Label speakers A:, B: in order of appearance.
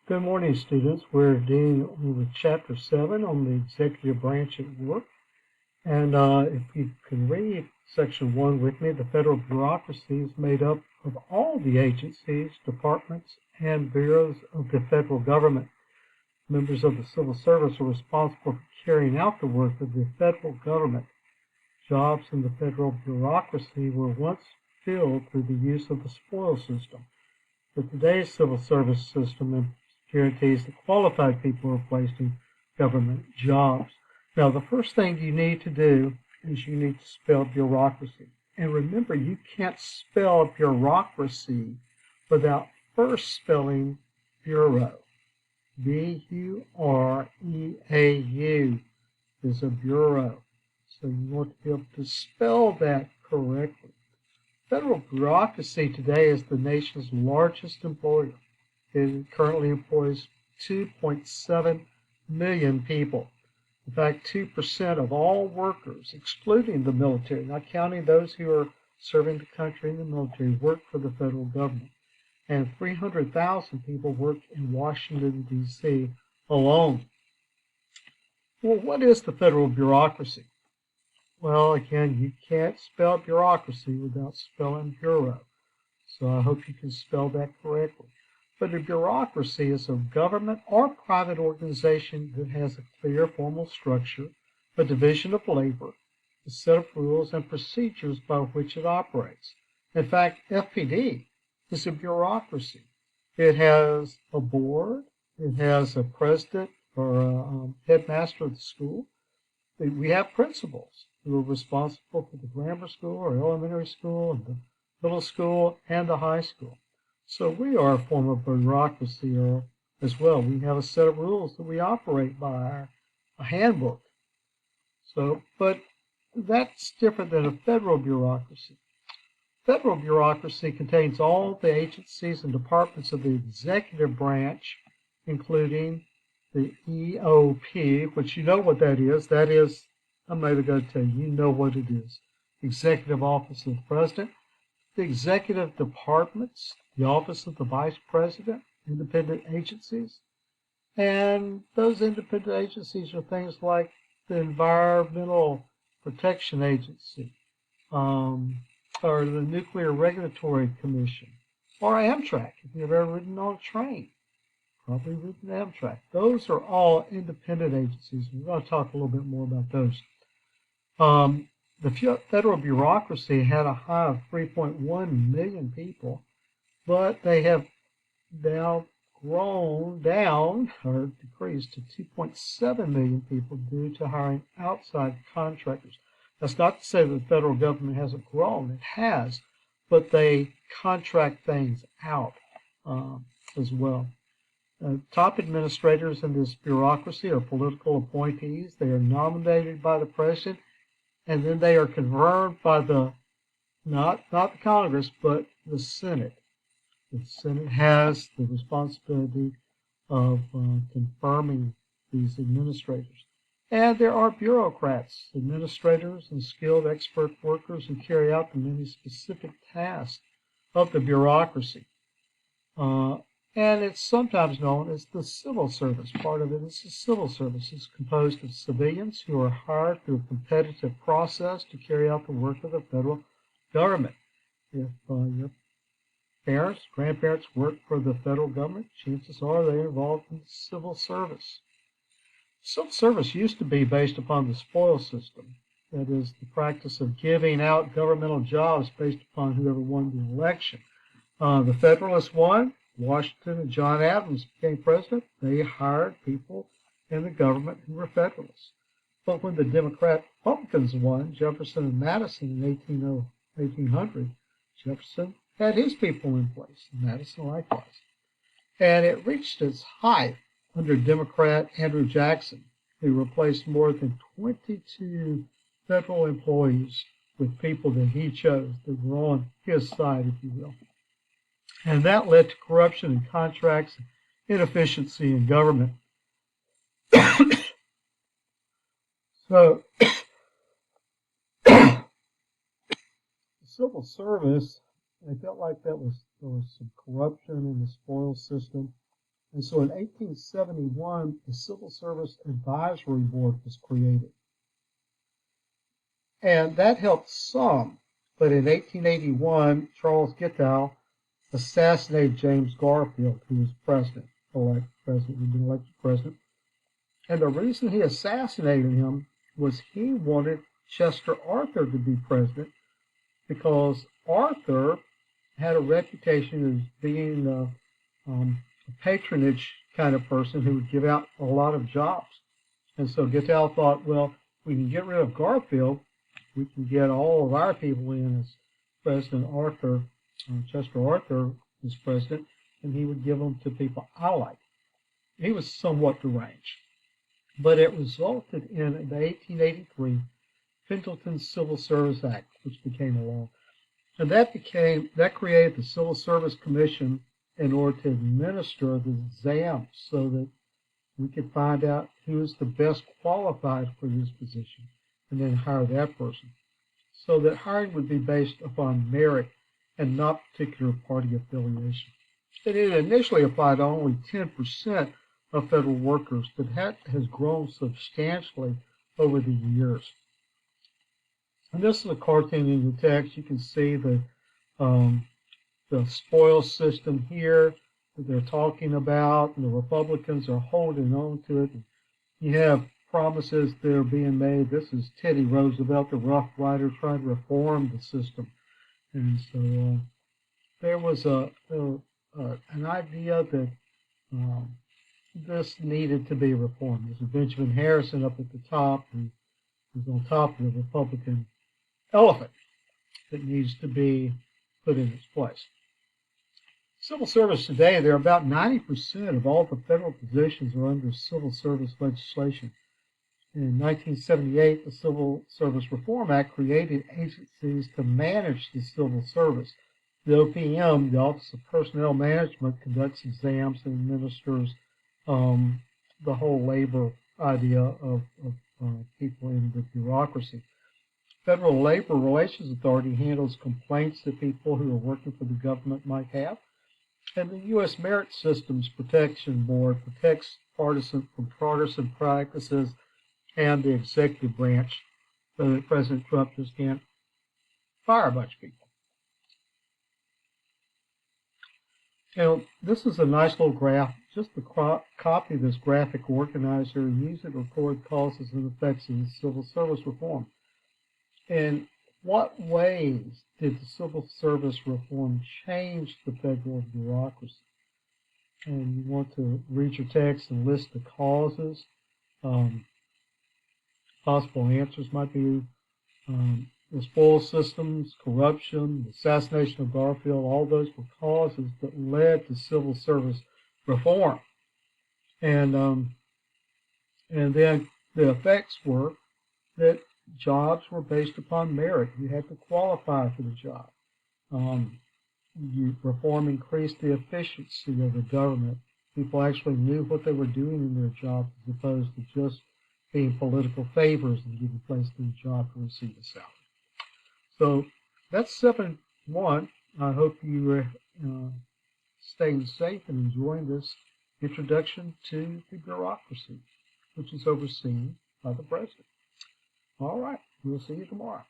A: Good morning, students. We're dealing with Chapter 7 on the executive branch at work. And if you can read Section 1 with me, the federal bureaucracy is made up of all the agencies, departments, and bureaus of the federal government. Members of the civil service are responsible for carrying out the work of the federal government. Jobs in the federal bureaucracy were once filled through the use of the spoils system. But today's civil service system guarantees that qualified people are placed in government jobs. Now, the first thing you need to do is you need to spell bureaucracy. And remember, you can't spell bureaucracy without first spelling bureau. B-U-R-E-A-U is a bureau. So you want to be able to spell that correctly. Federal bureaucracy today is the nation's largest employer. It currently employs 2.7 million people. In fact, 2% of all workers, excluding the military, not counting those who are serving the country in the military, work for the federal government. And 300,000 people work in Washington, D.C. alone. Well, what is the federal bureaucracy? Well, again, you can't spell bureaucracy without spelling bureau. So I hope you can spell that correctly. But a bureaucracy is a government or private organization that has a clear formal structure, a division of labor, a set of rules and procedures by which it operates. In fact, FPD is a bureaucracy. It has a board, it has a president or a headmaster of the school. We have principals who are responsible for the grammar school or elementary school and the middle school and the high school. So we are a form of bureaucracy as well. We have a set of rules that we operate by, a handbook. But that's different than a federal bureaucracy. Federal bureaucracy contains all the agencies and departments of the executive branch, including the EOP, which you know what that is. That is, I'm not even going to tell you, you know what it is. Executive Office of the President, the executive departments, the Office of the Vice President, independent agencies. And those independent agencies are things like the Environmental Protection Agency, or the Nuclear Regulatory Commission, or Amtrak, if you've ever ridden on a train. Probably ridden Amtrak. Those are all independent agencies. We're going to talk a little bit more about those. The federal bureaucracy had a high of 3.1 million people, but they have now grown down or decreased to 2.7 million people due to hiring outside contractors. That's not to say that the federal government hasn't grown. It has, but they contract things out as well. Top administrators in this bureaucracy are political appointees. They are nominated by the president, and then they are confirmed by not the Congress, but the Senate. The Senate has the responsibility of confirming these administrators. And there are bureaucrats, administrators, and skilled expert workers who carry out the many specific tasks of the bureaucracy. And it's sometimes known as the civil service. Part of it is the civil service. It's composed of civilians who are hired through a competitive process to carry out the work of the federal government. If your parents, grandparents work for the federal government, chances are they're involved in the civil service. Civil service used to be based upon the spoils system. That is, the practice of giving out governmental jobs based upon whoever won the election. The Federalists won. Washington and John Adams became president. They hired people in the government who were Federalists. But when the Democrat-Republicans won, Jefferson and Madison in 1800, Jefferson had his people in place, Madison likewise. And it reached its height under Democrat Andrew Jackson, who replaced more than 22 federal employees with people that he chose that were on his side, if you will. And that led to corruption in contracts, inefficiency in government. So the civil service, I felt like there was some corruption in the spoils system. And so in 1871, the Civil Service Advisory Board was created. And that helped some. But in 1881, Charles Guiteau assassinated James Garfield, who was president, he'd been elected president. And the reason he assassinated him was he wanted Chester Arthur to be president because Arthur had a reputation as being a patronage kind of person who would give out a lot of jobs. And so Guiteau thought, well, we can get rid of Garfield, we can get all of our people in as President Arthur, Chester Arthur as president, and he would give them to people I like. He was somewhat deranged. But it resulted in the 1883 Pendleton Civil Service Act, which became a law. And that created the Civil Service Commission in order to administer the exams so that we could find out who is the best qualified for this position and then hire that person. So that hiring would be based upon merit and not particular party affiliation. And it initially applied to only 10% of federal workers, but that has grown substantially over the years. And this is a cartoon in the text. You can see the spoil system here that they're talking about, and the Republicans are holding on to it. You have promises that are being made. This is Teddy Roosevelt, the Rough Rider, trying to reform the system. And so there was an idea that this needed to be reformed. There's Benjamin Harrison up at the top, who is on top of the Republican elephant that needs to be put in its place. Civil service today, there are about 90% of all the federal positions are under civil service legislation. In 1978, the Civil Service Reform Act created agencies to manage the civil service. The OPM, the Office of Personnel Management, conducts exams and administers the whole labor idea of people in the bureaucracy. Federal Labor Relations Authority handles complaints that people who are working for the government might have. And the U.S. Merit Systems Protection Board protects from partisan practices and the executive branch so that President Trump just can't fire a bunch of people. This is a nice little graph, just to copy this graphic organizer and use it to record causes and effects of the civil service reform. In what ways did the civil service reform change the federal bureaucracy? And you want to read your text and list the causes. Possible answers might be the spoil systems, corruption, the assassination of Garfield. All those were causes that led to civil service reform. And then the effects were that jobs were based upon merit. You had to qualify for the job. Reform increased the efficiency of the government. People actually knew what they were doing in their job as opposed to just being political favors and getting placed in a job to receive a salary. So that's 7.1. I hope you are staying safe and enjoying this introduction to the bureaucracy, which is overseen by the president. All right, we'll see you tomorrow.